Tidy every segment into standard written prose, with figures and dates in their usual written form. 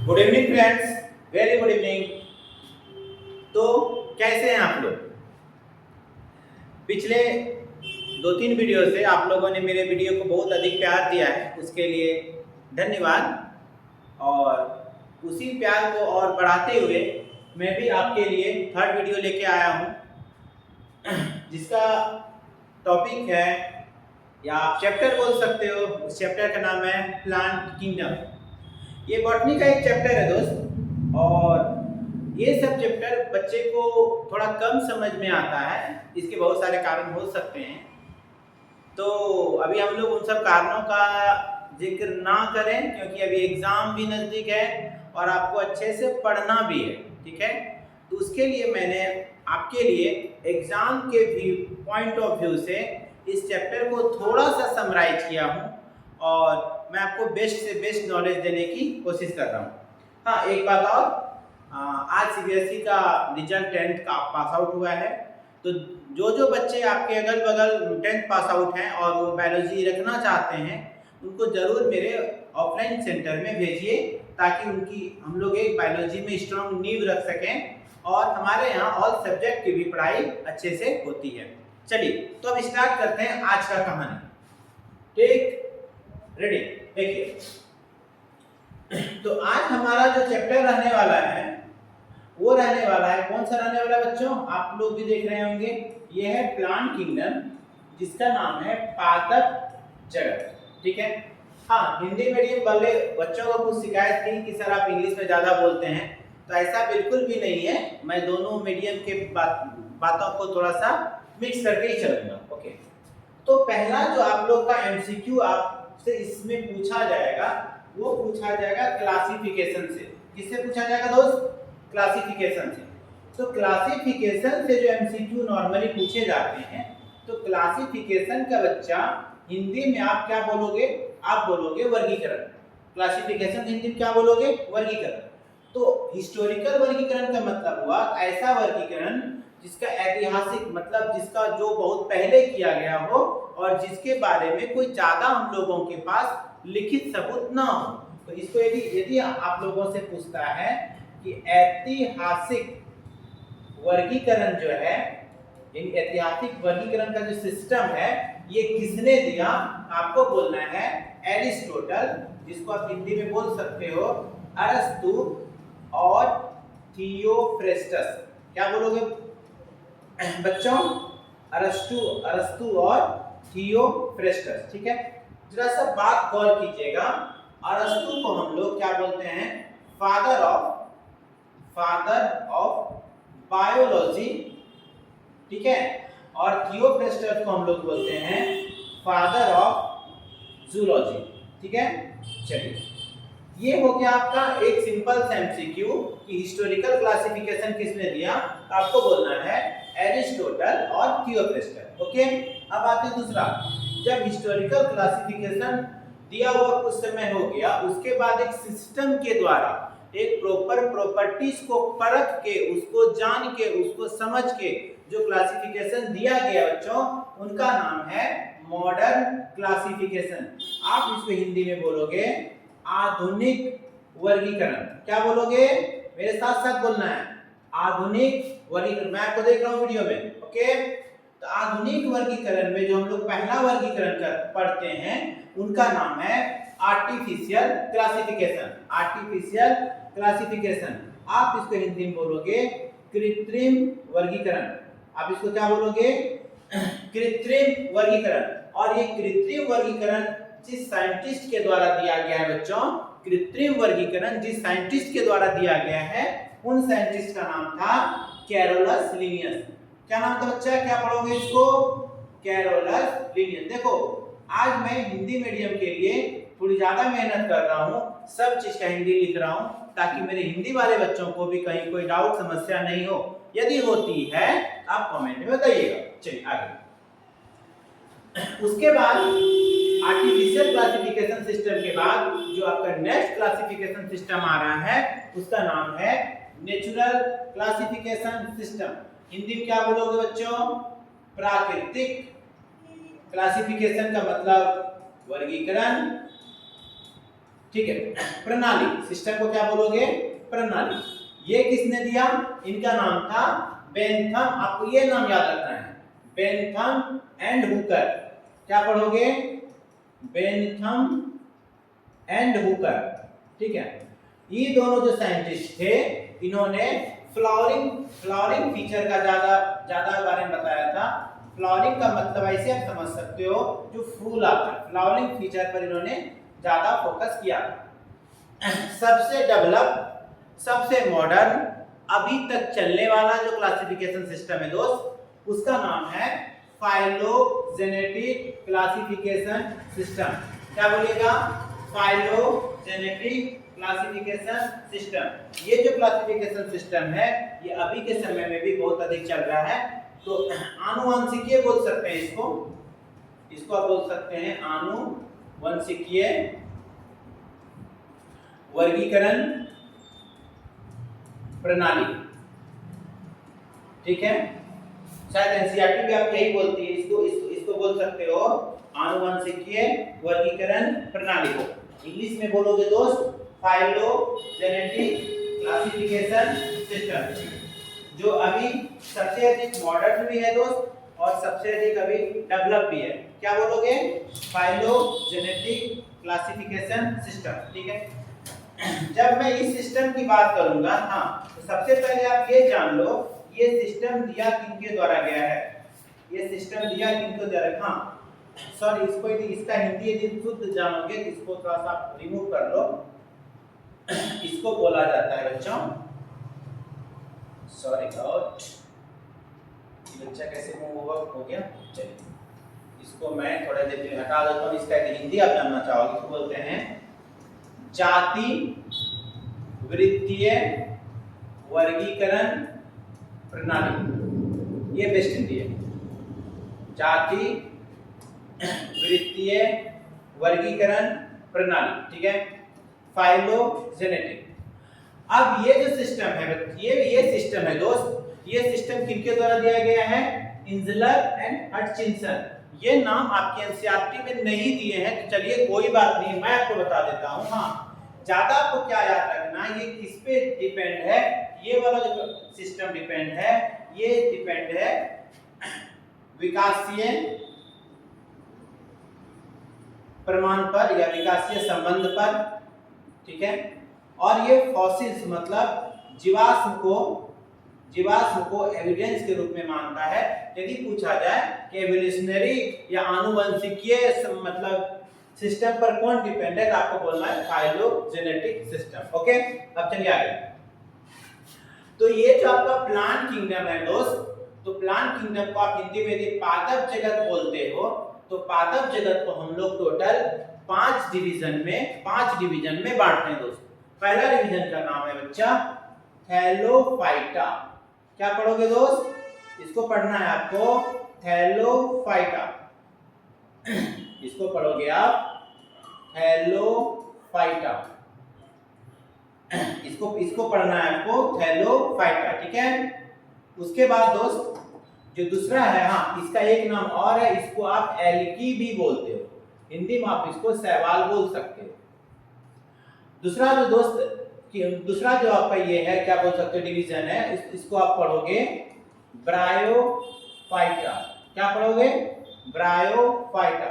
Good evening friends, very good evening. तो कैसे हैं आप लोग? पिछले 2-3 वीडियो से आप लोगों ने मेरे वीडियो को बहुत अधिक प्यार दिया है, उसके लिए धन्यवाद। और उसी प्यार को और बढ़ाते हुए मैं भी आपके लिए थर्ड वीडियो लेके आया हूँ, जिसका टॉपिक है या आप चैप्टर बोल सकते हो। उस चैप्टर का नाम है प्लांट किंगडम। ये बॉटनी का एक चैप्टर है दोस्त, और ये सब चैप्टर बच्चे को थोड़ा कम समझ में आता है। इसके बहुत सारे कारण हो सकते हैं, तो अभी हम लोग उन सब कारणों का जिक्र ना करें, क्योंकि अभी एग्ज़ाम भी नज़दीक है और आपको अच्छे से पढ़ना भी है, ठीक है। तो उसके लिए मैंने आपके लिए एग्ज़ाम के पॉइंट ऑफ व्यू से इस चैप्टर को थोड़ा सा समराइज किया हूँ, और मैं आपको बेस्ट से बेस्ट नॉलेज देने की कोशिश कर रहा हूँ। हाँ, एक बात और, आज सीबीएसई का रिजल्ट 10th का पास आउट हुआ है। तो जो बच्चे आपके अगल बगल 10th पास आउट हैं और वो बायोलॉजी रखना चाहते हैं, उनको ज़रूर मेरे ऑफलाइन सेंटर में भेजिए, ताकि उनकी हम लोग एक बायोलॉजी में स्ट्रॉन्ग नींव रख सकें, और हमारे यहाँ ऑल सब्जेक्ट की भी पढ़ाई अच्छे से होती है। चलिए, तो अब स्टार्ट करते हैं आज का कहानी। ठीक, रेडी? देखिए, तो आज हमारा जो चैप्टर रहने वाला है वो रहने वाला है, कौन सा रहने वाला है बच्चों? आप लोग भी देख रहे होंगे, ये है प्लांट किंगडम, जिसका नाम है पादप जगत, ठीक है। हाँ, हिंदी मीडियम वाले बच्चों को कुछ शिकायत थी कि सर आप इंग्लिश में ज़्यादा बोलते हैं, तो ऐसा बिल्कुल भी नहीं है। मैं दोनों मीडियम के बातों को थोड़ा सा मिक्स करके ही चलूँगा। ओके, तो पहला जो आप लोग का एमसीक्यू आपसे इसमें पूछा जाएगा, वो पूछा जाएगा क्लासिफिकेशन से। किससे पूछा जाएगा दोस्त? क्लासिफिकेशन से। तो क्लासिफिकेशन से जो एमसीक्यू नॉर्मली पूछे जाते हैं, तो क्लासिफिकेशन का बच्चा हिंदी में आप क्या बोलोगे? आप बोलोगे वर्गीकरण। क्लासिफिकेशन हिंदी में क्या बोलोगे? वर्गीकरण। तो हिस्टोरिकल वर्गीकरण का मतलब हुआ ऐसा वर्गीकरण जिसका ऐतिहासिक मतलब, जिसका जो बहुत पहले किया गया हो और जिसके बारे में कोई ज्यादा हम लोगों के पास लिखित सबूत ना हो। तो इसको यदि आप लोगों से पूछता है कि ऐतिहासिक वर्गीकरण जो है, ऐतिहासिक वर्गीकरण का जो सिस्टम है, ये किसने दिया? आपको बोलना है एरिस्टोटल, जिसको आप हिंदी में बोल सकते हो अरस्तु और थियोफ्रेस्टस। क्या बोलोगे बच्चों? अरस्तु और थियोफ्रेस्टस, ठीक है। जरा सा बात गौर कीजिएगा, अरस्तु को हम लोग क्या बोलते हैं? फादर ऑफ बायोलॉजी, ठीक है। और थियोफ्रेस्टस को हम लोग बोलते हैं फादर ऑफ जूलॉजी, ठीक है। चलिए, ये हो गया आपका एक सिंपल सा एमसीक्यू कि हिस्टोरिकल क्लासिफिकेशन किसने दिया। आपको बोलना है एरिस्टोटल और थियोफ्रेस्टस। ओके, अब आते हैं दूसरा। जब हिस्टोरिकल क्लासिफिकेशन दिया हुआ कुछ समय हो गया, उसके बाद एक सिस्टम के द्वारा एक प्रॉपर प्रॉपर्टीज को परख के, उसको जान के, उसको समझ के जो क्लासिफिकेशन दिया गया बच्चों, उनका नाम है मॉडर्न क्लासिफिकेशन। आप इसको हिंदी में बोलोगे आधुनिक वर्गीकरण। क्या बोलोगे? मेरे साथ साथ बोलना है, आधुनिक वर्गीकरण। मैं आपको देख रहा हूं वीडियो में, ओके। तो आधुनिक वर्गीकरण में जो हम लोग पहला वर्गीकरण पढ़ते हैं, उनका नाम है आर्टिफिशियल क्लासिफिकेशन। आर्टिफिशियल क्लासिफिकेशन, आप इसको हिंदी में बोलोगे कृत्रिम वर्गीकरण। आप इसको क्या बोलोगे? कृत्रिम वर्गीकरण। और ये कृत्रिम वर्गीकरण जिस साइंटिस्ट के द्वारा दिया गया है बच्चों, कृत्रिम वर्गीकरण जिस साइंटिस्ट के द्वारा दिया गया है, उन साइंटिस्ट का नाम था कैरोलस लिनियस। क्या नाम था बच्चा? क्या पढ़ोगे इसको? Carolus Linnaeus. देखो, आज मैं हिंदी मीडियम के लिए थोड़ी ज्यादा मेहनत कर रहा हूँ, सब चीज का हिंदी लिख रहा हूँ, ताकि मेरे हिंदी वाले बच्चों को भी कहीं कोई डाउट समस्या नहीं हो। यदि होती है आप कमेंट में बताइएगा। चलिए आगे। उसके बाद आर्टिफिशियल क्लासिफिकेशन सिस्टम के बाद जो आपका नेक्स्ट क्लासिफिकेशन सिस्टम आ रहा है, उसका नाम है नेचुरल क्लासिफिकेशन सिस्टम। हिंदी में क्या बोलोगे बच्चों? प्राकृतिक क्लासिफिकेशन का मतलब वर्गीकरण, ठीक है। प्रणाली, सिस्टम को क्या बोलोगे? प्रणाली। ये किसने दिया? इनका नाम था बेंथम। आपको ये नाम याद रखना है, बेंथम एंड हुकर। क्या पढ़ोगे? Bentham and Hooker. ठीक है। ये दोनों जो साइंटिस्ट थे, इन्होंने फ्लावरिंग फीचर का ज्यादा बारे में बताया था। फ्लावरिंग का मतलब ऐसे आप समझ सकते हो, जो फूल आता है, फ्लावरिंग फीचर पर इन्होंने ज्यादा फोकस किया। सबसे डेवलप, सबसे मॉडर्न, अभी तक चलने वाला जो क्लासिफिकेशन सिस्टम है दोस्त, उसका नाम है फाइलोजेनेटिक क्लासिफिकेशन सिस्टम। क्या बोलिएगा? Phylogenetic classification system. ये जो क्लासिफिकेशन सिस्टम है, ये अभी के समय में भी बहुत अधिक चल रहा है। तो आनुवंशिकीय बोल सकते हैं इसको आप बोल सकते हैं आनुवंशिकीय वर्गीकरण प्रणाली। ठीक है। शायद एनसीईआरटी भी आप यही बोलती है, इसको बोल सकते हो आनुवंशिकीय वर्गीकरण प्रणाली को। इंग्लिश में बोलोगे दोस्त फाइलोजेनेटिक क्लासिफिकेशन सिस्टम, जो अभी सबसे अधिक मॉडर्न भी है दोस्त और सबसे अधिक अभी डेवलप भी है। क्या बोलोगे? Phylogenetic classification system. ठीक है। जब मैं इस सिस्टम की बात करूंगा, हाँ, तो सबसे पहले आप ये जान लो, ये सिस्टम दिया किनके द्वारा गया है? ये सिस्टम दिया किनके द्वारा? हाँ सॉरी, इसका हिंदी यदि शुद्ध जानोगे, इसको थोड़ा सा रिमूव कर लो। इसको बोला जाता है बच्चों, सॉरी गॉड, बच्चा कैसे मूव हो गया? चलिए, इसको मैं थोड़ा देर में हटा देता हूँ। इसका हिंदी आप जानना चाहोगे, इसको बोलते हैं जाति वृत्तीय वर्गीकरण प्रणाली। ये बेस्ट हिंदी है, जाति वृत्तीय वर्गीकरण प्रणाली। ठीक है, फाइलोजेनेटिक। अब ये जो सिस्टम है, ये सिस्टम है दोस्त, ये सिस्टम किनके द्वारा दिया गया है? इंजलर एंड हटचिंसन। ये नाम आपके एनसीईआरटी में नहीं दिए हैं, तो चलिए कोई बात नहीं, मैं आपको बता देता हूँ। हाँ, ज्यादा आपको क्या याद रखना, ये किस पे डिपेंड है? ये वाला जो सिस्टम डिपेंड है, ये डिपेंड है विकासीय प्रमाण पर या विकासीय संबंध पर। ठीक है। और ये फॉसिल्स मतलब जीवाश्म को एविडेंस के रूप में मानता है। यदि पूछा जाए कि एवोल्यूशनरी या आनुवंशिकीय मतलब सिस्टम पर कौन डिपेंड है, तो आपको बोलना है फाइलोजेनेटिक सिस्टम। ओके, अब चलिए आगे। तो ये जो आपका प्लांट किंगडम है दोस्त, तो प्लांट किंगडम को आप हिंदी में यदि पादप जगत बोलते हो, तो पादप जगत को हम लोग टोटल 5 डिवीजन में बांटते हैं दोस्त। पहला डिवीजन का नाम है बच्चा थैलोफाइटा। क्या पढ़ोगे दोस्त? इसको पढ़ना है आपको, थैलोफाइटा। इसको पढ़ोगे आप थैलोफाइटा। इसको पढ़ना है आपको थैलोफाइटा। ठीक है। उसके बाद दोस्त जो दूसरा है, हाँ, इसका एक नाम और है, इसको आप एल्की भी बोलते हो, हिंदी में आप इसको शैवाल बोल सकते हो। दूसरा जो आपका ये है, क्या बोल सकते हो, डिवीजन है, इसको आप पढ़ोगे ब्रायोफाइटा। क्या पढ़ोगे? ब्रायोफाइटा।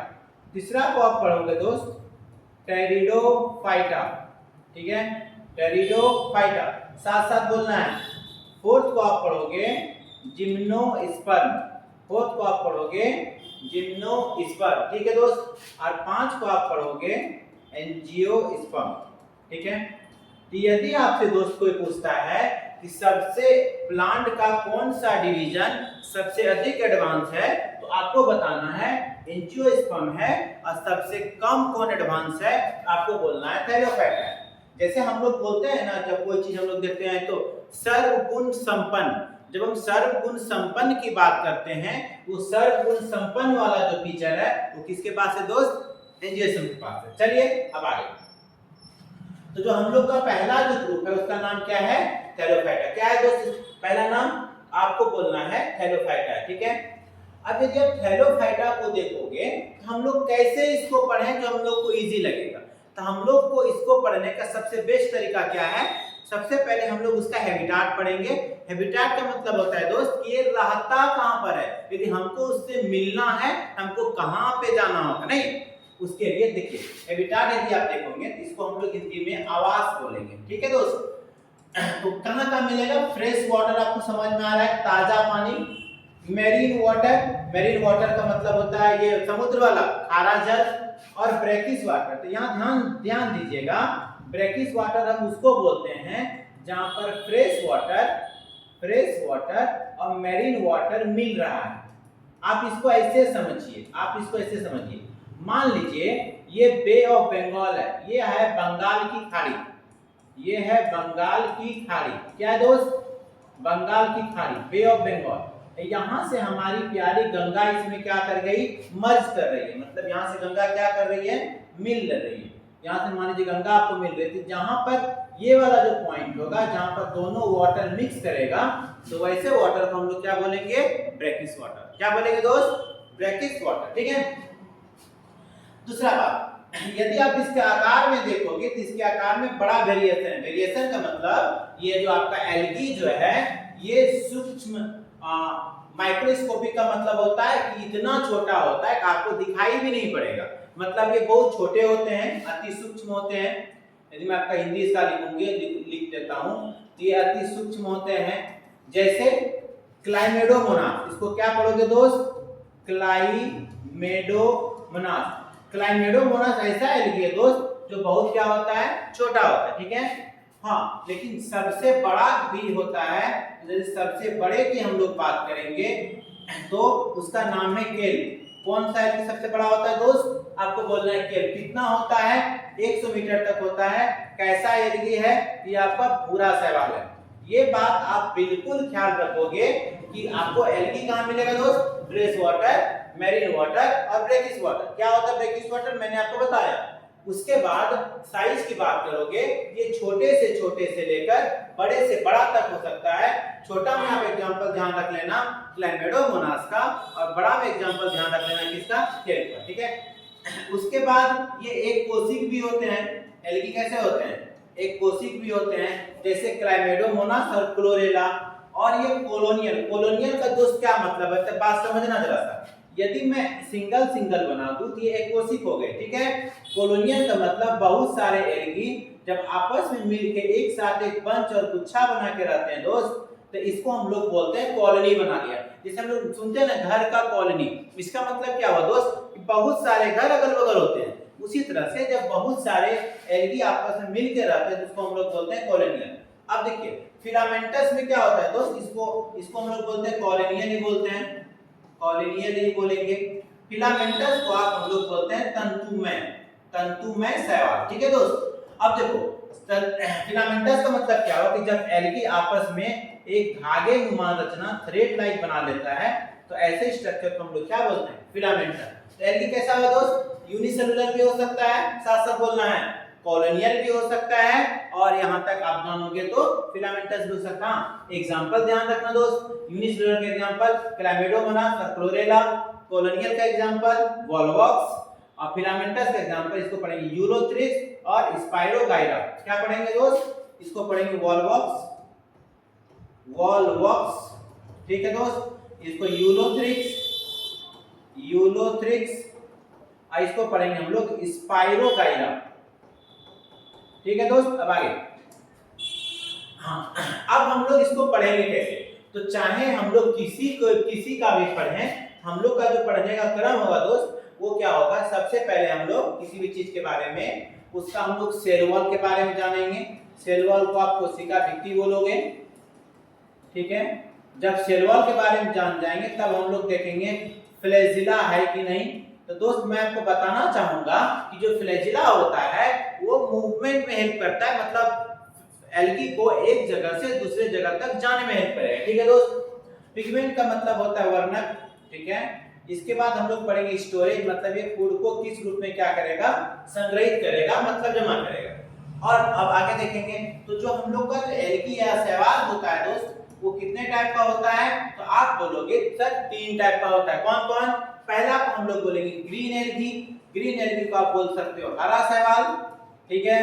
तीसरा को आप पढ़ोगे दोस्त टेरिडोफाइटा। ठीक है, टेरिडोफाइटा, साथ साथ बोलना है। फोर्थ को आप पढ़ोगे जिम्नोस्पर्म। ठीक है दोस्त। और 5 को आप पढ़ोगे एंजियोस्पर्म। ठीक है। तो यदि आपसे दोस्त कोई पूछता है कि सबसे प्लांट का कौन सा डिवीजन सबसे अधिक एडवांस है, तो आपको बताना है एंजियोस्पर्म है, और सबसे कम कौन एडवांस है, आपको बोलना है थैलोफाइटा। जैसे हम लोग बोलते हैं ना, जब कोई चीज हम लोग देखते हैं तो सर्वगुण संपन्न, जब हम सर्वगुण संपन्न की बात करते हैं, वो सर्वगुण संपन्न वाला जो फीचर है वो किसके पास है दोस्त? एंजियोस्पर्म के पास है। चलिए अब आगे। तो जो हम लोग का पहला जो ग्रुप है उसका नाम क्या है? थैलोफाइटा। क्या है दोस्त? पहला नाम आपको बोलना है थैलोफाइटा। ठीक है। अब यदि आप थैलोफाइटा को देखोगे तो हम लोग कैसे इसको पढ़ें जो हम लोग को इजी लगेगा। तो हम लोग को इसको पढ़ने का सबसे बेस्ट तरीका क्या है, सबसे पहले हम लोग उसका हैबिटाट पढ़ेंगे। हैबिटाट का मतलब होता है दोस्त कि ये रहता कहाँ पर है, यदि हमको उससे मिलना है हमको कहाँ पे जाना होगा, नहीं उसके लिए देखिए हैबिटाट यदि आप देखोगे तो इसको हम लोग हिंदी में आवास बोलेंगे, ठीक है दोस्त। तो कहाँ कहाँ मिलेगा, फ्रेश वाटर आपको समझ में आ रहा है, ताजा पानी, मेरीन वाटर, मेरीन वाटर का मतलब होता है ये समुद्र वाला खारा जल, और ब्रैकिश वाटर। तो यहाँ ध्यान ध्यान दीजिएगा, ब्रैकिश वाटर हम उसको बोलते हैं जहां पर फ्रेश वाटर और मेरीन वाटर मिल रहा है। आप इसको ऐसे समझिए, आप इसको ऐसे समझिए, मान लीजिए ये बे ऑफ बंगाल है, ये है बंगाल की खाड़ी, ये है बंगाल की खाड़ी, क्या है दोस्त, बंगाल की खाड़ी, बे ऑफ बंगाल। यहां से हमारी प्यारी गंगा इसमें क्या कर गई, मर्ज कर रही है, मतलब यहां से गंगा क्या कर रही है, मिल रही है। यहां से मान लीजिए गंगा आपको मिल रही थी, जहां पर ये वाला जो पॉइंट होगा जहां पर दोनों वाटर मिक्स करेगा, तो वैसे वाटर को हम लोग क्या बोलेंगे, ब्रैकिश वाटर। क्या बोलेंगे दोस्त, ब्रैकिश वाटर, ठीक है। दूसरा बात, यदि आप इसके आकार में देखोगे तो इसके आकार में बड़ा वेरिएशन है। वेरिएशन का मतलब ये जो आपका एल्गी जो है ये सूक्ष्म माइक्रोस्कोपिक का मतलब होता है कि इतना छोटा होता है कि आपको दिखाई भी नहीं पड़ेगा, मतलब ये बहुत छोटे होते हैं, अति सूक्ष्म होते हैं। यदि मैं आपका हिंदी इसका लिखूंगी, लिख देता हूं, ये अति सूक्ष्म होते हैं। जैसे क्लाइमेडोमोनास, इसको क्या पढ़ोगे दोस्त, क्लाइमेडोमोनास। क्लाइमेडोमोनास ऐसा एल्गी है दोस्त जो बहुत क्या होता है, छोटा होता है, ठीक है। हाँ, लेकिन सबसे बड़ा भी होता है, यदि सबसे बड़े की हम लोग बात करेंगे तो उसका नाम है केल। कौन सा एल्गी सबसे बड़ा होता है दोस्त, आपको बोलना है केल। कितना होता है, 100 मीटर तक होता है। कैसा एल्गी है, ये आपका पूरा सवाल है। ये बात आप बिल्कुल ख्याल रखोगे कि आपको एल्गी कहाँ मिलेगा दोस्त, फ्रेश वाटर, मेरीन वाटर और ब्रैकिश वाटर। क्या होता है ब्रैकिश वाटर, मैंने आपको बताया। उसके बाद साइज की बात करोगे, ये छोटे से लेकर बड़े से बड़ा तक हो सकता है। छोटा में आप एग्जांपल ध्यान रख लेना क्लाइमेडोमोनास का, और बड़ा में एग्जांपल ध्यान रख लेना किसका, केल का, ठीक है। उसके बाद ये एक कोशिक भी होते हैं, एल्गी कैसे होते हैं, एक कोशिक भी होते हैं, जैसे क्लाइमेडोमोनास और क्लोरेला। और ये कोलोनियल, कोलोनियल का दोस्त क्या मतलब है, तो बात समझना जरा सा। यदि मैं सिंगल सिंगल बना दूं तो ये एक कोशिक हो गए, ठीक है। कोलोनियल का मतलब बहुत सारे एल्गी जब आपस में मिलकर एक साथ एक बंच और गुच्छा बना के रहते हैं दोस्त, तो इसको हम लोग बोलते हैं कॉलोनी बना लिया। जैसे हम लोग सुनते हैं ना घर का कॉलोनी, इसका मतलब क्या हुआ दोस्त, बहुत सारे घर अगल बगल होते हैं। उसी तरह से जब बहुत सारे एल्गी आपस में मिलकर रहते हैं तो उसको हम लोग बोलते हैं कॉलोनियल। अब देखिए फिलामेंटस में क्या होता है दोस्त, इसको हम लोग बोलते हैं कॉलोनियल ही बोलते हैं, कॉलोनियल ही बोलेंगे। फिलामेंटस को आप हम लोग बोलते हैं तंतुमय शैवाल, ठीक है दोस्त। अब देखो फिलामेंटस का मतलब क्या हुआ कि जब एल्गी आपस में एक धागे नुमा रचना थ्रेड लाइक बना लेता है तो ऐसे स्ट्रक्चर को हम लोग क्या बोलते हैं, फिलामेंटस। तो एल्गी कैसा है दोस्त, यूनिसेलुलर भी हो सकता है, साथ साथ बोलना है कॉलोनियल भी हो सकता है, और यहां तक आप जानोगे तो फिलामेंटस भी हो सकता है। एग्जांपल ध्यान रखना दोस्त, यूनिसेलुलर के एग्जांपल क्लाइमेडोमोनास और क्लोरेला, कॉलोनियल का एग्जांपल वॉलवॉक्स, और फिलामेंटस का एग्जांपल इसको पढ़ेंगे यूलोथ्रिक्स और स्पाइरोगाइरा। क्या पढ़ेंगे दोस्त, इसको पढ़ेंगे वॉलवॉक्स, ठीक है दोस्त। इसको यूलोथ्रिक्स और इसको पढ़ेंगे हम लोग स्पाइरोगाइरा, ठीक है दोस्त। अब आगे, हाँ, अब हम लोग इसको पढ़ेंगे कैसे, तो चाहे हम लोग किसी का भी पढ़ें, हम लोग का जो पढ़ने का क्रम होगा दोस्त वो क्या होगा, सबसे पहले हम लोग किसी भी चीज के बारे में उसका हम लोग सेल वॉल के बारे में जानेंगे। सेल वॉल को आप कोशिका भित्ति बोलोगे, ठीक है। जब सेल वॉल के बारे में जान जाएंगे तब हम लोग देखेंगे फ्लैजिला है कि नहीं। तो दोस्त मैं आपको बताना चाहूंगा कि जो फ्लैजिला होता है वो मूवमेंट में हेल्प करता है, मतलब एल्गी को एक जगह से दूसरे जगह तक जाने में हेल्प करेगा, ठीक है दोस्त। पिगमेंट का मतलब होता है वर्णक, ठीक है। इसके बाद हम लोग पढ़ेंगे स्टोरेज, मतलब ये फूड को किस रूप में क्या करेगा, संग्रहित करेगा, मतलब जमा करेगा। और अब आगे देखेंगे तो जो हम लोग का जो एल्गी या शैवाल होता है दोस्त वो कितने टाइप का होता है, तो आप बोलोगे सर 3 टाइप का होता है। कौन कौन, पहला को हम लोग बोलेंगे ग्रीन एल्गी, ग्रीन एल्गी को आप बोल सकते हो हरा शैवाल, ठीक है।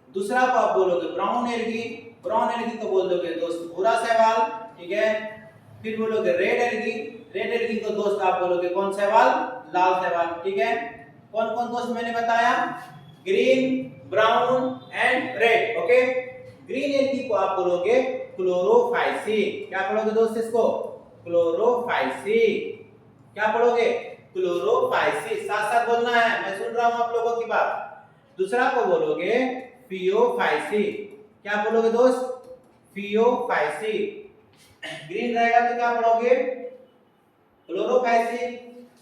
दूसरा को आप बोलोगे ब्राउन एल्गी, ब्राउन एल्गी को बोल दोगे दोस्त भूरा शैवाल, ठीक है। फिर बोलोगे रेड एल्गी, रेड एल्गी को दोस्त आप बोलोगे कौन शैवाल, लाल शैवाल, ठीक है। कौन कौन दोस्त मैंने बताया, green, brown and red, okay. Green algae को आप बोलोगे क्लोरोफाइसिन, क्या पढ़ोगे दोस्त इसको, क्लोरोफाइसिन, क्या पढ़ोगे, क्लोरोफाइसिन, साथ साथ बोलना है, मैं सुन रहा हूं आप लोगों की बात। दूसरा को बोलोगे फियोफाइसिन, क्या बोलोगे दोस्त, फियोफाइसिन। ग्रीन रहेगा तो क्या पढ़ोगे, क्लोरोफाइसिन,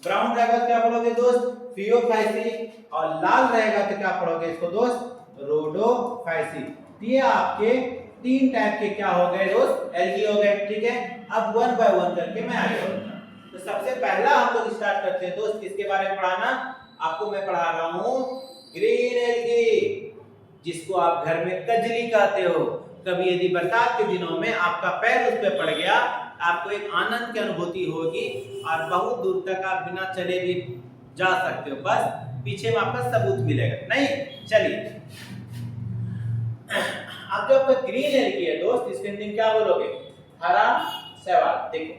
ब्राउन रहेगा तो क्या पढ़ोगे दोस्त, फियोफाइसिन, और लाल रहेगा तो क्या पढ़ोगे इसको दोस्त, रोडोफाइसिन। ये आपके 3 टाइप के क्या हो गए दोस्त, एल्गी हो गए, ठीक है। अब वन बाय वन करके मैं आगे बढ़ूंगा। तो सबसे पहला हम लोग स्टार्ट करते हैं दोस्त, किसके बारे में पढ़ाना, आपको मैं पढ़ा रहा हूं ग्रीन एल्गी, जिसको आप घर में कजली कहते हो। कभी यदि बरसात के दिनों में आपका पैर उस पे पड़ गया, आपको एक आनंद की अनुभूति होगी और बहुत दूर तक आप बिना चले भी जा सकते हो, बस पीछे में आपका सबूत मिलेगा। नहीं, चलिए अब जो आपका ग्रीन एल्गी है दोस्त, इसके अंदर क्या बोलोगे, हरा शैवाल। देखो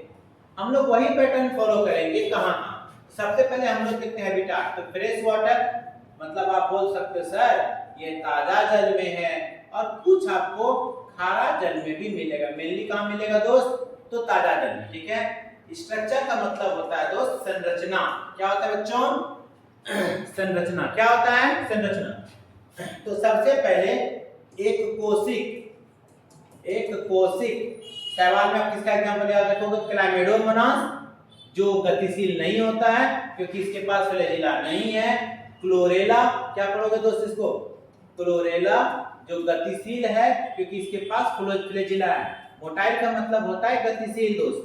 हम लोग वही पैटर्न फॉलो करेंगे, कहां सबसे पहले हम लोग देखते हैं हैबिटाट, तो फ्रेश वाटर, मतलब आप बोल सकते हो सर ये ताजा जल में है, और कुछ आपको खारा जल में भी मिलेगा। मेनली कहां मिलेगा दोस्त, तो ताजा जल में, ठीक है। स्ट्रक्चर का मतलब होता है दोस्त संरचना, क्या होता है बच्चों, संरचना, क्या होता है, संरचना। तो सबसे पहले एक कोशिक शैवाल में आप किसका एग्जांपल याद रखोगे, क्लाइमेडोमोनास, जो गतिशील नहीं होता है क्योंकि इसके पास फ्लैजिला नहीं है। क्लोरेला, क्या पढ़ोगे दोस्त इसको, क्लोरेला जो गतिशील है क्योंकि इसके पास फ्लैजिला है। मोटाइल का मतलब होता है गतिशील दोस्त,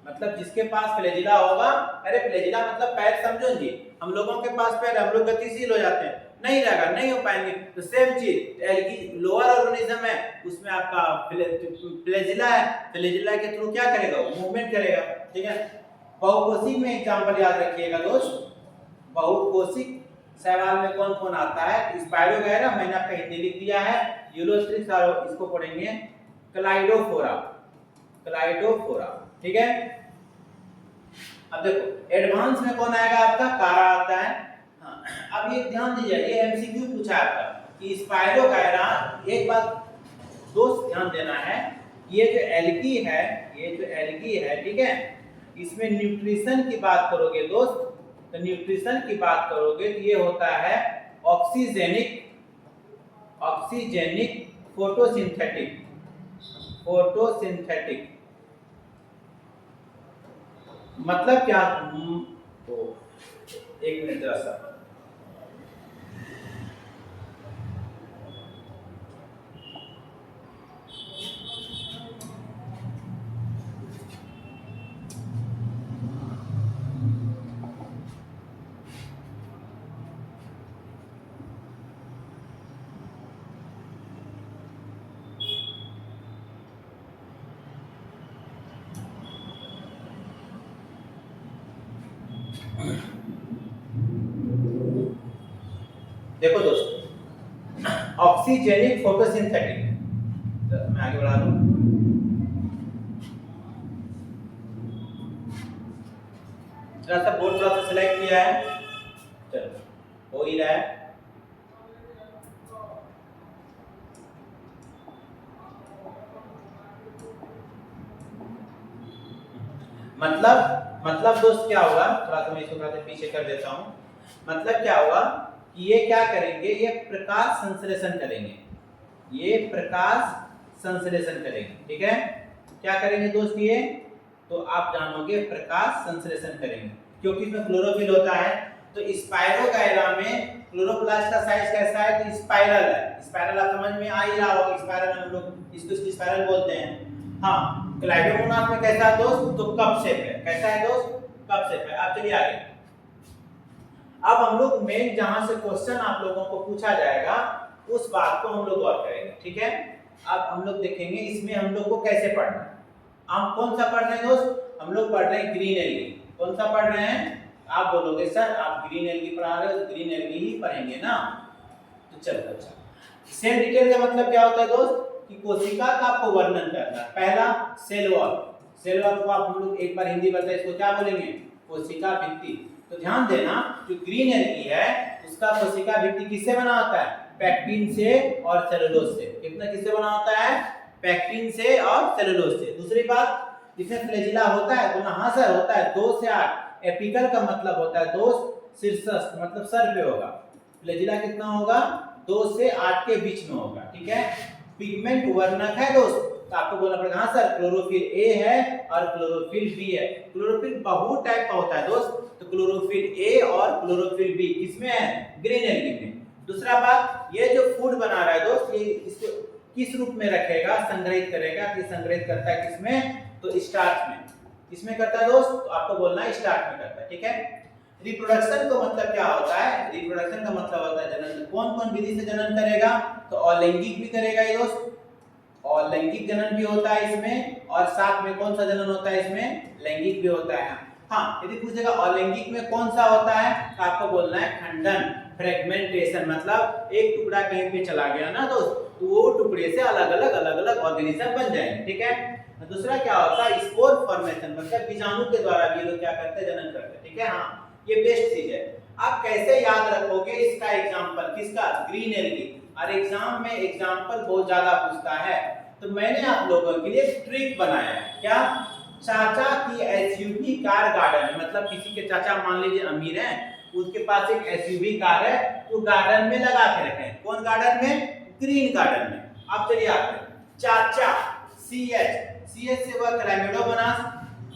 मतलब जिसके पास फ्लैजिला होगा, अरे फ्लैजिला मतलब पैर, समझो जी, हम लोगों के पास पैर, हम लोग गतिशील हो जाते हैं, नहीं रहेगा, नहीं हो पाएंगे। तो सेम चीज एल्गी लोअर ऑर्गेनिज्म है, उसमें आपका फ्लैजिला है, फ्लैजिला के थ्रू क्या करेगा, मूवमेंट करेगा, ठीक है। बहुकोशिक में एग्जांपल याद रखिएगा दोस्त, बहुकोशिक शैवाल में कौन कौन आता है, स्पायरोगैरा, मैंने आपका हिंदी लिख दिया है, यूलोस्ट्रिक्स, इसको पढ़ेंगे क्लाइडोफोरा, क्लाइडोफोरा, ठीक है। अब देखो एडवांस में कौन आएगा आपका, कारा आता है। हाँ, अब ये ध्यान दीजिए, ये एमसीक्यू पूछा आपका कि स्पायरोगैरा, एक बात दोस्त ध्यान देना है, ये जो एल्गी है, ये जो एल्गी है, ठीक है, इसमें न्यूट्रिशन की बात करोगे दोस्त, तो न्यूट्रिशन की बात करोगे तो ये होता है ऑक्सीजेनिक, ऑक्सीजेनिक, फोटोसिंथेटिक, फोटोसिंथेटिक, मतलब क्या, एक मिनट जरा सा, देखो दोस्तों ऑक्सीजेनिक फोटोसिंथेटिक, मैं आगे बढ़ा दूं, थोड़ा सा बोर्ड थोड़ा सा सिलेक्ट किया है, चलो हो ही रहा है। मतलब दोस्त क्या होगा, थोड़ा सा मैं इसको थोड़ा सा पीछे कर देता हूं, मतलब क्या होगा कि ये क्या करेंगे, ये प्रकाश संश्लेषण करेंगे, ये प्रकाश संश्लेषण करेंगे, ठीक है। क्या करेंगे दोस्त ये, तो आप जानोगे प्रकाश संश्लेषण करेंगे, क्योंकि इसमें क्लोरोफिल होता है। तो स्पायरोगैरा में क्लोरोप्लास्ट का साइज कैसा है, तो स्पाइरल है, स्पाइरल आप समझ में आ ही रहा होगा, स्पाइरल हम लोग इसको स्पाइरल बोलते हैं। हाँ, क्लाइडोमोनास में कैसा है दोस्त, तो कप शेप है, कैसा है दोस्त, कप शेप है। अब चलिए आगे, अब हम लोग मेन जहां से क्वेश्चन आप लोगों को पूछा जाएगा उस बात को हम लोग गौर करेंगे, ठीक है। अब हम लोग देखेंगे इसमें हम लोग को कैसे पढ़ना है। आप कौन सा पढ़ रहे हैं दोस्त, हम लोग पढ़ रहे हैं ग्रीन एल्गी, कौन सा पढ़ रहे हैं, आप बोलोगे सर आप ग्रीन एल्गी पढ़ा रहे हो, तो ग्रीन एल्गी ही पढ़ेंगे ना, तो चलो अच्छा। सेल डिटेल का मतलब क्या होता है दोस्त कि कोशिका का आपको वर्णन करना है। पहला सेल वॉल, सेल वॉल को आप हम लोग एक बार हिंदी बताए इसको क्या बोलेंगे, कोशिका भित्ति। तो ध्यान देना जो ग्रीन एल्गी है उसका कोशिका भित्ति किससे बना होता है, पैक्टिन से और सेलुलोज से। कितना किससे बना होता है, पैक्टिन से और सेलुलोज से। दूसरी बात जिसमें फ्लैजिला होता है तो हाँ सर होता है 2 से 8। एपिकल का मतलब होता है दोस्त शीर्षस्थ मतलब सर पे होगा। फ्लैजिला कितना होगा, 2 से 8 के बीच में होगा। ठीक है, पिगमेंट वर्णक है दोस्त, तो आपको बोलना पड़ेगा हाँ सर क्लोरोफिल ए है और क्लोरोफिल बी है। क्लोरोफिल बहुत टाइप का होता है दोस्त, तो क्लोरोफिल ए और क्लोरोफिल बी किसमें है, ग्रीन एल्गी में। दूसरा बात ये जो फूड बना रहा है दोस्त ये इसको किस रूप में रखेगा, संग्रहित करेगा, कि संग्रहित करता है किसमें, तो स्टार्च में। किसमें करता है दोस्त, तो आपको बोलना है स्टार्च में करता है। ठीक है, रिप्रोडक्शन का मतलब क्या होता है, रिप्रोडक्शन का मतलब होता है जनन। कौन कौन विधि से जनन करेगा, तो अलैंगिक भी करेगा ये दोस्त, और लैंगिक जनन भी होता है इसमें, और साथ में कौन सा जनन होता है इसमें, लैंगिक भी होता है। हाँ यदि पूछेगा अलैंगिक में कौन सा होता है, तो आपको बोलना है खंडन, फ्रेगमेंटेशन, मतलब एक टुकड़ा कहीं पे चला गया ना दोस्त तो वो टुकड़े से अलग अलग ऑर्गेनिज्म बन जाएंगे। ठीक है, दूसरा क्या होता है स्पोर फॉर्मेशन, मतलब बीजाणु के द्वारा भी लोग क्या करते हैं, जनन करते हैं। ठीक है, हाँ ये बेस्ट चीज है। आप कैसे याद रखोगे इसका एग्जांपल, किसका, ग्रीन एल्गी। और एग्जाम में एग्जांपल बहुत ज्यादा पूछता है, तो मैंने आप लोगों के लिए ट्रिक बनाया है। क्या, चाचा की एसयूवी कार गार्डन में, मतलब किसी के चाचा मान लीजिए अमीर हैं, उसके पास एक एसयूवी कार है तो गार्डन में लगा के रखे। कौन गार्डन में, ग्रीन गार्डन में। अब चलिए आगे, चाचा CH से हुआ क्लैमिडोमोनास,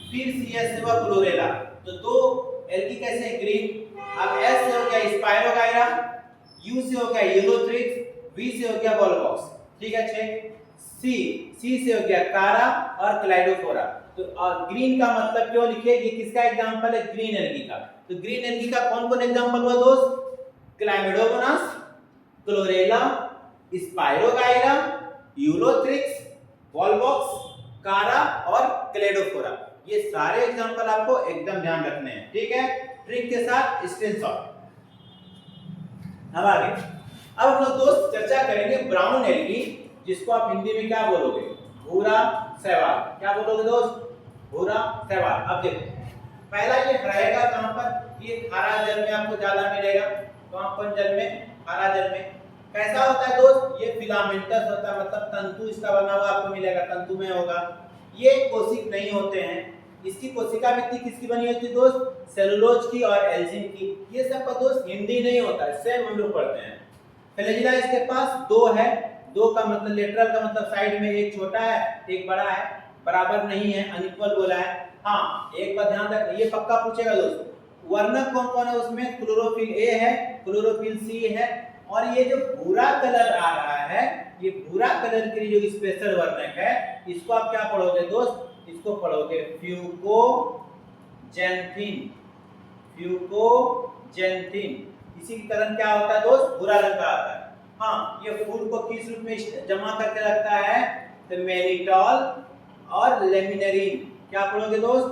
फिर CH से हुआ क्लोरेला, तो दो एल्गी कैसे ग्रीन। अब S से हो गया स्पाइरोगाइरा, U से हो गया यूलोथ्रिक्स, V से हो गया वॉलवॉक्स। ठीक है, 6 C से हो गया कारा और क्लाइडोफोरा। तो ग्रीन का मतलब क्यों लिखे, ये किसका एग्जांपल है, ग्रीन एल्गी का। तो ग्रीन एल्गी का कौन कौन एग्जांपल हुआ दोस्त, क्लैमिडोमोनास, क्लोरेला, स्पाइरोगाइरा, यूलोथ्रिक्स, वॉलवॉक्स, कारा और क्लेडोफोरा। ये सारे एग्जांपल आपको एकदम ध्यान रखने हैं। ठीक है, ट्रिक के साथ स्क्रीनशॉट। अब आगे, अब हम लोग दोस्त चर्चा करेंगे ब्राउन एल्गी, जिसको आप हिंदी में क्या बोलोगे, भूरा शैवाल। क्या बोलोगे दोस्त, भूरा शैवाल। अब देखो पहला ये रहेगा कहां पर, ये खारा जल में आपको ज्यादा मिलेगा। कहां पर, जल में, खारा जल में। कैसा होता है दोस्त, ये फिलामेंटस होता है, मतलब तंतु इसका बना हुआ आपको मिलेगा, तंतु में होगा। ये कोशिक नहीं होते हैं। इसकी कोशिका भित्ति किसकी बनी होती है दोस्त, सेलुलोज की और एल्जिन की। ये सब का दोस्त हिंदी नहीं होता है, सेम हम लोग पढ़ते हैं। फ्लैजिला इसके पास 2 है, 2 का मतलब लेटरल का मतलब साइड में एक छोटा है एक बड़ा है, बराबर नहीं है, अनइक्वल बोला है। हाँ एक बात ध्यान रखना, ये पक्का पूछेगा दोस्त, वर्णक कौन कौन है उसमें, क्लोरोफिल ए है, क्लोरोफिल सी है, और ये जो भूरा कलर आ रहा है, ये भूरा कलर के लिए जो स्पेशल वर्णक है, इसको आप क्या पढ़ोगे दोस्त, इसको पढ़ोगे फ्यूकोजेंथिन। फ्यूकोजेंथिन इसी के कारण क्या होता है दोस्त, भूरा रंग का आता है। हाँ ये फूड को किस रूप में जमा करके रखता है, तो मैनिटॉल और लेमिनेरिन। क्या पढ़ोगे दोस्त,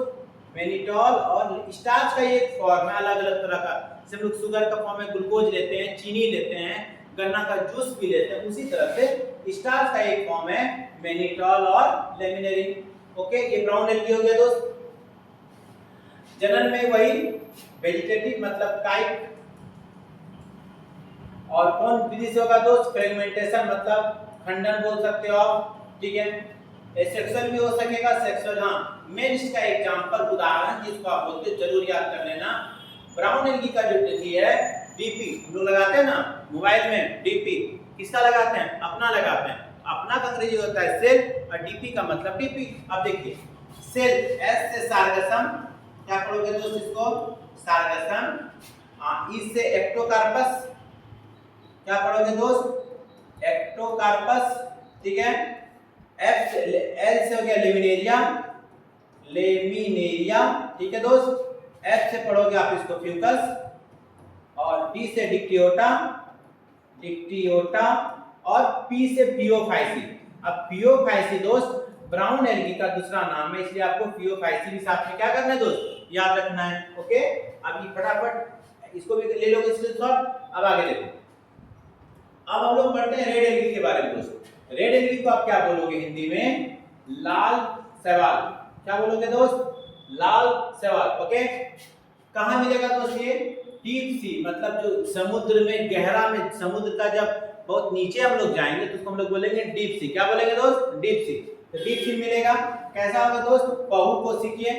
मैनिटॉल और स्टार्च का ये एक फॉर्म है अलग अलग तरह का। जैसे हम लोग शुगर का फॉर्म में ग्लूकोज लेते हैं, चीनी लेते हैं, गन्ना का जूस भी लेते हैं, उसी तरह से स्टार्च का एक फॉर्म है मैनिटॉल और लेमिनेरिन। ओके, ये ब्राउन एल्गी हो गया दोस्त। जनन में वही वेजिटेटिव मतलब टाइप, और कौन विधि से होगा दोस्त, फ्रेगमेंटेशन मतलब खंडन बोल सकते हो आप। ठीक है, सेक्सुअल भी हो सकेगा, सेक्सुअल। हाँ मेन इसका एग्जांपल उदाहरण जिसको आप बोलते जरूर याद कर लेना। ब्राउन एल्गी का जो विधि है डीपी, हम लोग लगाते हैं ना मोबाइल में, डीपी किसका लगाते हैं, अपना लगाते हैं। अपना का अंग्रेजी होता है सेल, और डीपी का मतलब डीपी। अब देखिए सेल, एस से सार्गसम, क्या पढ़ोगे दोस्त इसको, सार्गसम। ई से एक्टोकार्पस, क्या पढ़ोगे दोस्त, एक्टोकार्पस। ठीक है, एफ से, एल से हो गया लेमिनेरिया, लेमिनेरिया। ठीक है दोस्त, एफ से पढ़ोगे आप इसको फ्यूकस, और डी से डिक्टियोटा, डिक्टियोटा, और पी से पियोफाइसी। अब पियोफाइसी दोस्त ब्राउन एल्गी का दूसरा नाम है, इसलिए आपको पियोफाइसी भी साथ में क्या करना है दोस्त, याद रखना है। ओके, अब ये फटाफट इसको भी ले लोगे स्क्रीनशॉट। अब आगे देखो, अब हम लोग पढ़ते हैं रेड एलगी के बारे में दोस्त। रेड एलगी को आप क्या बोलोगे हिंदी में? लाल शैवाल। क्या बोलोगे दोस्त? लाल शैवाल। ओके, कहाँ मिलेगा दोस्त ये? डीप सी, मतलब जो समुद्र में गहरा में, समुद्र का जब बहुत नीचे हम लोग जाएंगे तो उसको हम लोग बोलेंगे डीप सी। क्या बोलेंगे दोस्त? Deep sea. तो डीप सी मिलेगा। कैसा होगा दोस्त? बहुकोशिकीय,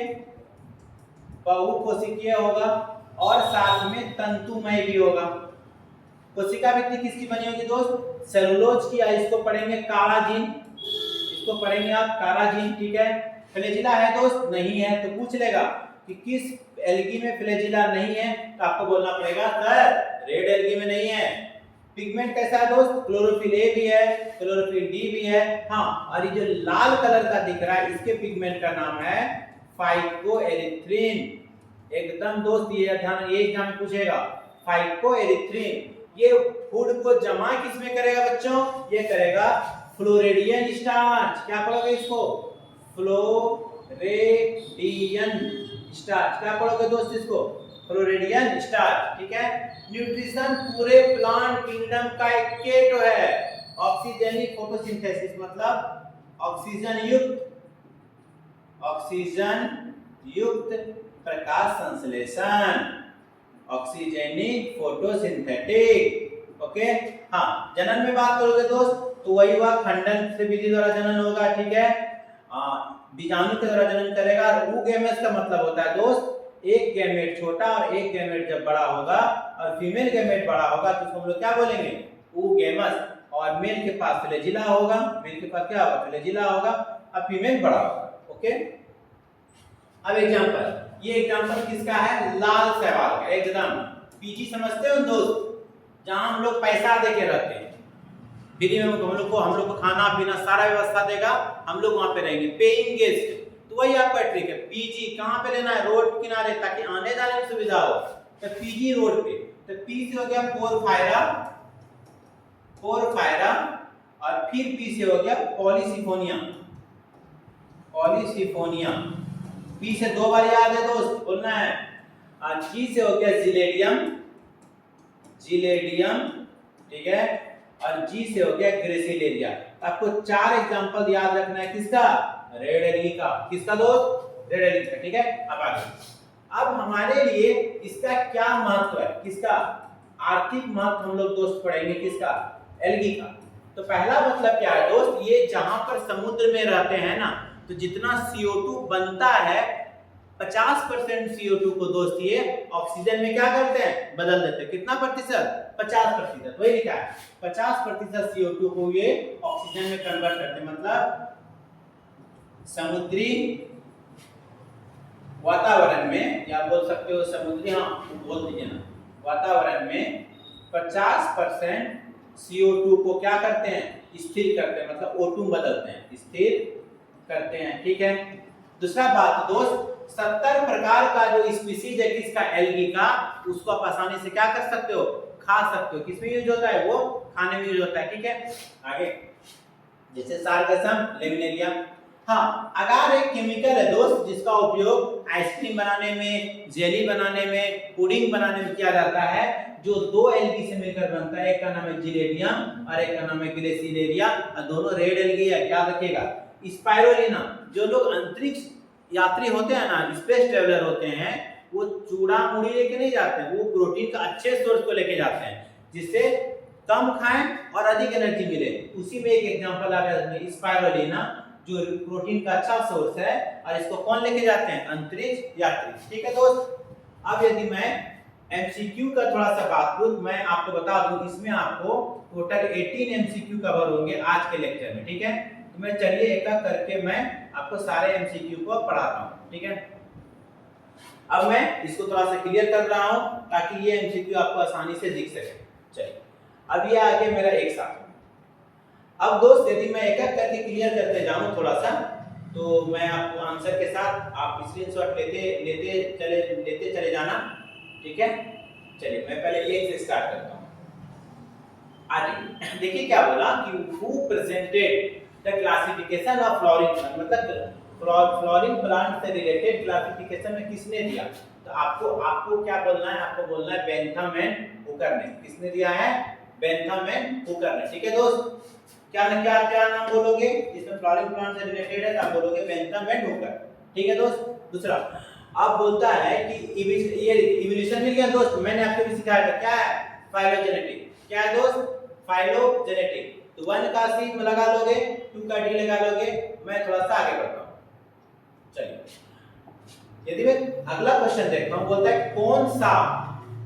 बहुकोशिकीय होगा और साथ में तंतुमय भी होगा। कोशिका भित्ति किसकी बनी होगी दोस्त? सेलुलोज की। इसको पढ़ेंगे काराजीन, इसको पढ़ेंगे आप काराजीन। ठीक है, फ्लैजिला है दोस्त? नहीं है। तो पूछ लेगा कि किस एल्गी में फ्लैजिला नहीं है, तो आपको बोलना पड़ेगा सर रेड एल्गी में नहीं है। पिगमेंट कैसा है दोस्त? क्लोरोफिल ए भी है, क्लोरोफिल डी भी है। हाँ, और ये जो लाल कलर का दिख रहा है इसके पिगमेंट का नाम है फाइकोएरिथ्रिन। एकदम दोस्त ये ध्यान, ये एग्जाम में पूछेगा। फाइकोएरिथ्रिन ये फूड को जमा किसमें करेगा बच्चों? ये करेगा फ्लोरिडियन स्टार्च। क्या पढ़ोगे इसको? फ्लोरेडियन स्टार्च। क्या पढ़ोगे दोस्त इसको? Floridean starch. ठीक है। न्यूट्रिशन पूरे प्लांट किंगडम का एक केटो है। ऑक्सीजनिक फोटोसिंथेसिस मतलब ऑक्सीजन युक्त प्रकाश संश्लेषण, ऑक्सीजनिक फोटोसिंथेटिक। ओके, हाँ, जनन में बात करोगे दोस्त तो वही हुआ, खंडन से विधि द्वारा जनन होगा। ठीक है, बीजाणु के द्वारा जनन करेगा। ऊगेमस का मतलब होता है दोस्त एक गैमेट छोटा और एक गैमेट जब बड़ा होगा और फीमेल गैमेट बड़ा होगा तो उसको हम लोग क्या बोलेंगे? ऊगेमस। और मेल के पास फ्लैजिला होगा, मेल के पास क्या होगा? फ्लैजिला होगा और फीमेल बड़ा होगा। ओके, अब एग्जांपल, ये एग्जांपल किसका है? लाल शैवाल का। एकदम पीजी समझते हो दोस्त, जहां हम लोग पैसा देके रहते हैं, फ्री में हम लोग को खाना पीना सारा व्यवस्था देगा, हम लोग वहां पे रहेंगे, पेइंग गेस्ट। तो वही आपका ट्रिक है। पीजी कहां पे लेना है? रोड किनारे, ताकि आने जाने में सुविधा हो। तो पीजी रोड पे। तो पी से हो गया पोरफायरा, पोरफायरा, और फिर पी से हो गया पॉलीसिफोनिया, पॉलीसिफोनिया। पी से दो बार याद है दोस्त, बोलना है। और जी से हो गया जिलेडियम, जिलेडियम। ठीक है, और जी से हो गया ग्रेसिलेरिया। आपको चार एग्जांपल याद रखना है किसका? रेड एलगी का। किसका दोस्त? रेड एलगी का। ठीक है, अब आगे। अब हमारे लिए इसका क्या महत्व है? किसका? आर्थिक महत्व हम लोग दोस्त पढ़ेंगे किसका? एलगी का। तो पहला मतलब क्या है दोस्त? ये जहां पर समुद्र में रहते हैं ना, तो जितना CO2 बनता है 50% CO2 को दोस्त ये ऑक्सीजन में क्या करते हैं? बदल देते हैं। कितना प्रतिशत? 50%। वही लिखा है, 50% CO2 को ये ऑक्सीजन में कन्वर्ट करते हैं। मतलब समुद्री वातावरण में, या बोल सकते हो समुद्री, हाँ बोल दीजिए ना, वातावरण में 50% CO2 को क्या करते हैं? स्थिर करते हैं, मतलब O2 बदलते हैं, स्थिर करते हैं। ठीक है। दूसरा बात दोस्त, 70 प्रकार का जो स्पीसीज है किसका? एल्गी का, उसको आप आसानी से क्या कर सकते हो? खा सकते हो। किसमें यूज होता है? वो खाने में यूज होता है। ठीक है, आगे जैसे सार्गसम, लेमिनेरिया। हाँ, अगार एक केमिकल है दोस्त जिसका उपयोग आइसक्रीम बनाने में, जेली बनाने में, पुडिंग बनाने में किया जाता है, जो दो एल्गी से मिलकर बनता है। एक का नाम है जिलेडियम और एक का नाम है ग्रेसिलेरिया, और दोनों रेड एल्गी है। याद रखिएगा। स्पाइरुलिना, जो लोग अंतरिक्ष यात्री होते हैं ना, स्पेस ट्रेवलर होते हैं, वो चूड़ा मुड़ी लेके नहीं जाते हैं, वो प्रोटीन का अच्छे सोर्स को लेके जाते हैं, जिससे कम खाएं और अधिक एनर्जी मिले। उसी में एक एग्जांपल आ गया स्पाइरुलिना, जो प्रोटीन का अच्छा सोर्स है, और इसको कौन लेके जाते हैं? अंतरिक्ष यात्री। ठीक है दोस्त, अब यदि मैं MCQ का थोड़ा सा बात करूं, मैं आपको बता दूं, इसमें आपको टोटल 18 MCQ कवर होंगे आज के लेक्चर में। ठीक है, तो मैं चलिए एक एक करके मैं आपको सारे MCQ को पढ़ाता हूं। ठीक है, अब मैं इसको थोड़ा सा क्लियर कर रहा हूं ताकि ये MCQ आपको आसानी से दिख सके। चलिए, अब ये आगे मेरा एक साथ। अब दोस्त यदि मैं एक एक करके क्लियर करते जाऊं थोड़ा सा, तो मैं आपको आंसर के साथ आप स्क्रीनशॉट लेते चले जाना। ठीक है, चलिए मैं पहले एक से स्टार्ट करता हूं। आगे देखिए क्या बोला कि who presented the classification of flowering plant, मतलब फ्लोरिंग प्लांट से रिलेटेड क्लासिफिकेशन में किसने दिया? तो आपको क्या बोलना है? आपको बोलना है बेंथम एंड हुकर ने। किसने दिया है? बेंथम एंड हुकर ने। ठीक है दोस्त, क्या नाम बोलोगे इसमें फ्लावरिंग प्लांट से रिलेटेड है, तो आप बोलोगे बेंथम एंड हुकर। ठीक है दोस्त। दूसरा अब बोलता है कि ये इवोल्यूशन मिल गया दोस्त, मैंने आपको भी सिखाया था क्या है, फाइलोजेनेटिक। क्या है दोस्त, फाइलोजेनेटिक। तो 1 का सी में लगा लोगे, 2 का डी लगा लोगे। मैं थोड़ा सा आगे बढ़ता हूं, चलिए यदि मैं अगला क्वेश्चन देखता हूं, बोलता है कौन सा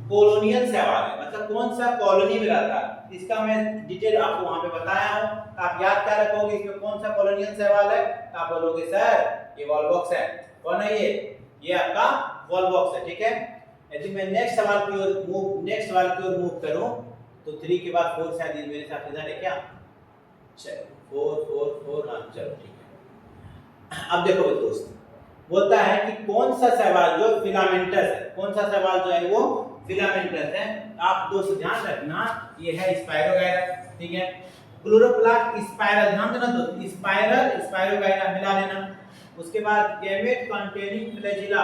कॉलोनियल शैवाल है, मतलब कौन सा कॉलोनी में रहता है। इसका मैं डिटेल आपको वहां पे बताया हूं, आप याद क्या रखोगे इसमें कौन सा कॉलोनियल शैवाल है, आप बोलोगे सर ये वॉलबॉक्स है। कौन है ये आपका वॉलबॉक्स है। ठीक है, यदि मैं नेक्स्ट सवाल की ओर मूव करूं तो 3 के बाद 4 शायद मेरे साथ इधर है क्या, चलो 4 हाँ चलो ठीक है। अब देखो दोस्त, बोलता है कि कौन सा शैवाल जो फिलामेंटस है, कौन सा शैवाल जो है वो फिलामेंटस है। आप दोस्त ध्यान रखना ये है स्पायरोगायरा। ठीक है, क्लोरोप्लास्ट स्पाइरल, ध्यान देना दोस्त, स्पायरोगायरा मिला लेना। उसके बाद गैमेट कंटेनिंग फ्लैजिला,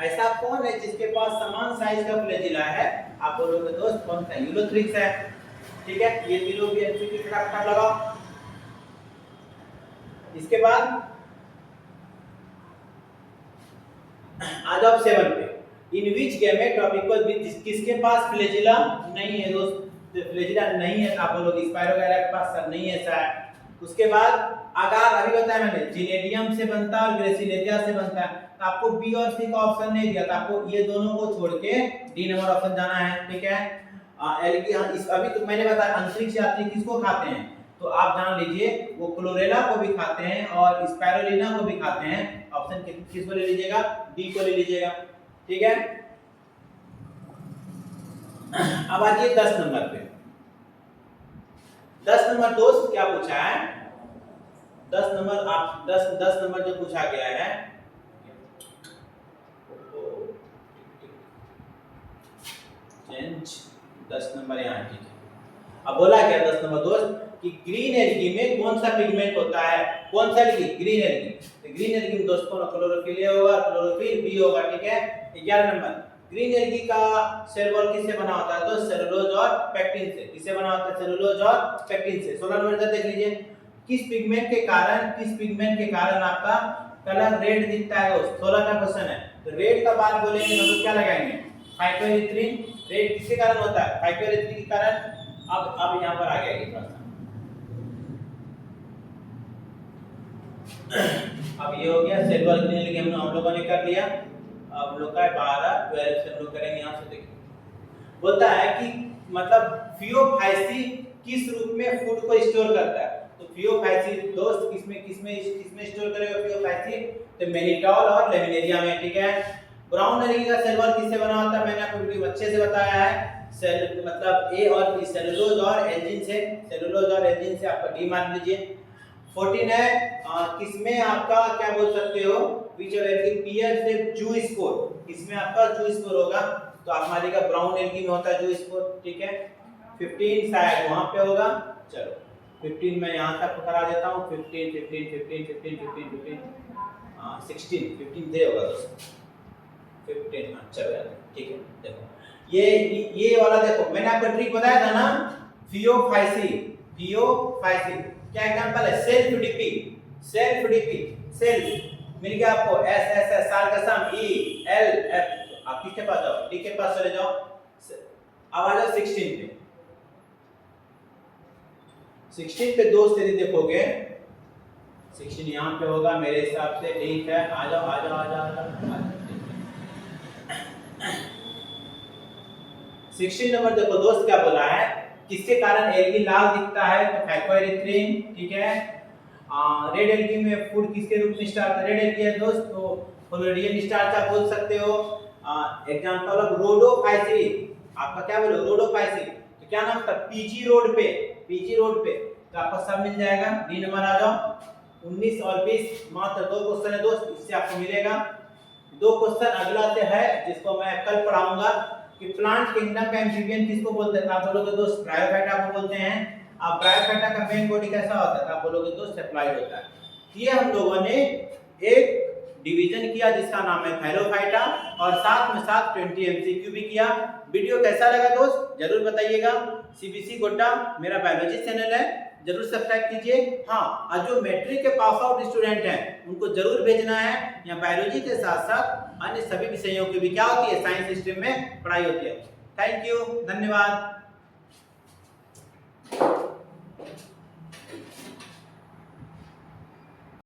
ऐसा कौन है जिसके पास समान साइज का फ्लैजिला है, आप बोलोगे दोस्त कौन सा, यूलोथ्रिक्स है। ठीक है, ये तीनों भी एमसीक्यू की फटाफट लगाओ। इसके बाद आ जाओ 7 पे, इन विच गैमेट ऑफ इक्वल विथ, किसके पास फ्लैजिला नहीं है दोस्त, तो फ्लैजिला नहीं है, आप बोलोगे स्पायरोगायरा के पास सर नहीं है शायद। उसके बाद आकार अभी बताया मैंने, जिनेडियम से बनता है और ग्रेसिलेरिया से बनता है, तो आपको बी और सी का ऑप्शन नहीं दिया था, आपको ये दोनों को छोड़ के डी नंबर ऑप्शन जाना है। ठीक है, अभी तो मैंने बताया अंतरिक्ष यात्री किसको खाते हैं, तो आप जान लीजिए वो क्लोरेला को भी खाते हैं और स्पाइरुलिना को भी खाते हैं। ऑप्शन किसको ले लीजिएगा, डी को ले लीजिएगा। ठीक है, अब आइए 10 नंबर पे। 10 नंबर दोस्त क्या पूछा है, 10 नंबर जो पूछा गया है, चेंज 10 नंबर यहाँ। ठीक है, अब बोला क्या 10 नंबर दोस्त कि ग्रीन एल्गी में कौन सा पिगमेंट होता है, कौन सा एल्गी, ग्रीन एल्गी। तो ग्रीन एल्गी में दोस्तों क्लोरोफिल होगा, क्लोरोफिल बी होगा। ठीक है, 11 नंबर, ग्रीन एल्गी का सेल वॉल किससे बना होता है, तो सेलुलोज और पेक्टिन से। किससे बना होता है, सेलुलोज और पेक्टिन से। 16 नंबर इधर देख लीजिए, किस पिगमेंट के कारण आपका कलर रेड दिखता है दोस्त, 16 का क्वेश्चन है। तो रेड का बात बोलेंगे तो क्या लगाएंगे, फाइटोएरिथ्रिन। रेड किसके कारण होता है, फाइटोएरिथ्रिन के कारण। अब यहां पर आ गया ये प्रश्न, अब ये हो गया सेल वॉल ग्रीन एल्गी हम लोगों ने कर लिया। अब लोग का 12 12 से हम लोग करेंगे। यहां से देखिए बोलता है कि मतलब फियोफाइसी किस रूप में फूड को स्टोर करता है, तो फियोफाइसी दोस्त किसमें स्टोर करेगा फियोफाइसी, तो मेनिटॉल और लेमिनेरिया में। ठीक है, ब्राउन एल्गी का सेल वॉल किससे बना होता है, मैंने आपको वीडियो अच्छे से बताया है, सेल मतलब ए और बी, सेलुलोज और एल्जिन से। सेलुलोज और एल्जिन से आपका डी मान लीजिए। 14 है किसमें आपका क्या बोल सकते हो, विच ऑफ एल्गी पीयर से जू स्पोर, किसमें आपका जू स्पोर होगा, तो आप मानिएगा ब्राउन एल्गी में होता है जू स्पोर। ठीक है, 15 शायद वहां पे होगा। चलो 15 मैं यहां तक करा देता हूं, 15 15 15 15 15 15 16 15 दे होगा दोस्तों, 15 हां चलो यार ठीक है। देखो ये वाला देखो, मैंने आपको ट्रिक बताया था ना, फियोफाइसी क्या एग्जांपल है, सेल्फ डीपी, सेल्फ मिल गया आपको, एस एस एस साल का सम ई एल एफ। आप किसके पास जाओ, डी के पास चले जाओ। अब आ जाओ 16 पे। 16 पे दोस्त यदि देखोगे 16 यहां पे होगा मेरे हिसाब से, ठीक है। आ जाओ 16 नंबर देखो दोस्त क्या बोला है, किसके कारण एल्गी लाल दिखता है, तो फाइटोएरिथ्रिन। ठीक है, रेड एल्गी में फूड किसके रूप में स्टार्ट, रेड एल्गी है दोस्त, तो कोलोडियन स्टार्च आप बोल सकते हो। एग्जांपल ऑफ रोडोफाइसी, आपका क्या बोलो रोडोफाइसी, तो क्या नाम था, पीजी रोड पे तो आपको सब मिल जाएगा। डी नंबर आ जाओ। 19 और 20 मात्र 2 क्वेश्चन है दोस्त, इससे आपको मिलेगा। 2 क्वेश्चन अगला से है जिसको मैं कल पढ़ाऊंगा कि प्लांट किंगडम का एम्फीबियन किसको बोलते हैं, आप बोलोगे दोस्त ब्रायोफाइटा को बोलते हैं। अब ब्रायोफाइटा का मेन बॉडी कैसा होता है, आप बोलोगे दोस्त सेप्लॉइड होता है। ये हम लोगों ने एक डिवीजन किया जिसका नाम है फाइलोफाइटा, और साथ में साथ 20 MCQ भी किया। वीडियो कैसा लगा दोस्त जरूर बताइएगा। CBC गोड्डा मेरा बायोलॉजी चैनल है, जरूर सब्सक्राइब कीजिए। हाँ, और जो मैट्रिक के पास आउट स्टूडेंट हैं उनको जरूर भेजना है। यहाँ बायोलॉजी के साथ साथ अन्य सभी विषयों की भी क्या होती है, साइंस स्ट्रीम में पढ़ाई होती है। थैंक यू, धन्यवाद।